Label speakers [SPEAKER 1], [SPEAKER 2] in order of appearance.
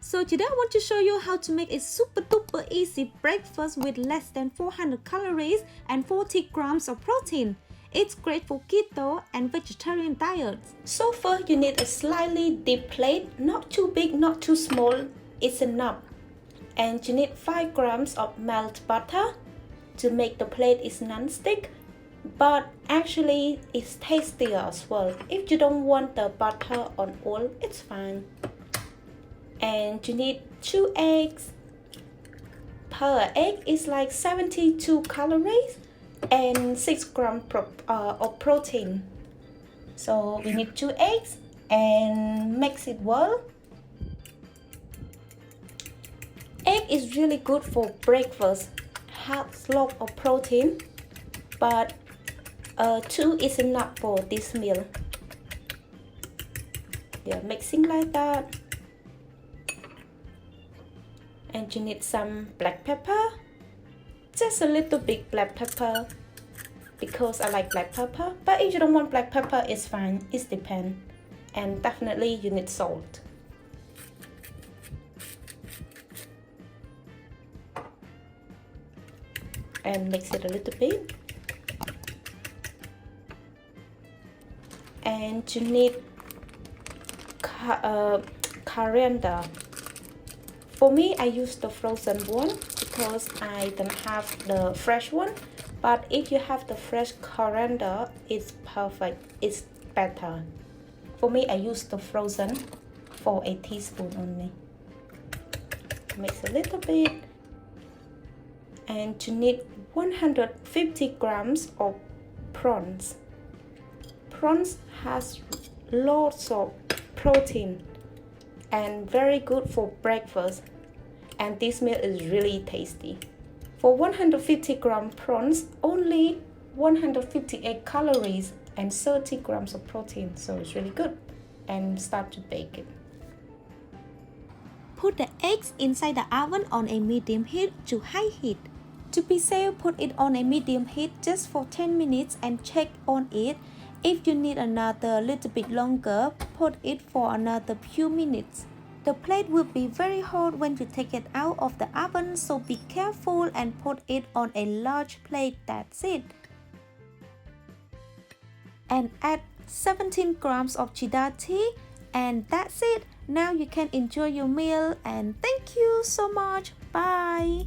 [SPEAKER 1] So today I want to show you how to make a super duper easy breakfast with less than 400 calories and 40 grams of protein. It's great for keto and vegetarian diets. So first you need a slightly deep plate, not too big, not too small, it's enough. And you need 5 grams of melt butter to make the plate is non-stick, but actually it's tastier as well. If you don't want the butter on oil, it's fine. And you need 2 eggs. Per egg is like 72 calories and 6 grams of protein. So we need 2 eggs and mix it well. Egg is really good for breakfast, has lot of protein, but 2 is enough for this meal. Yeah, mixing like that. And you need some black pepper, just a little bit black pepper, because I like black pepper, but if you don't want black pepper, it's fine, it depends. And definitely you need salt. And mix it a little bit. And you need coriander. For me, I use the frozen one because I don't have the fresh one. But if you have the fresh coriander, it's perfect. It's better. For me, I use the frozen for a teaspoon only. Mix a little bit. And you need 150 grams of prawns. Prawns has lots of protein and very good for breakfast, and this meal is really tasty. For 150 gram prawns, only 158 calories and 30 grams of protein, so it's really good. And start to bake it. Put the eggs inside the oven on a medium heat to high heat. To be safe, put it on a medium heat just for 10 minutes and check on it. If you need another little bit longer, put it for another few minutes. The plate will be very hot when you take it out of the oven, so be careful and put it on a large plate, that's it. And add 17 grams of cheddar tea, and that's it. Now you can enjoy your meal, and thank you so much. Bye!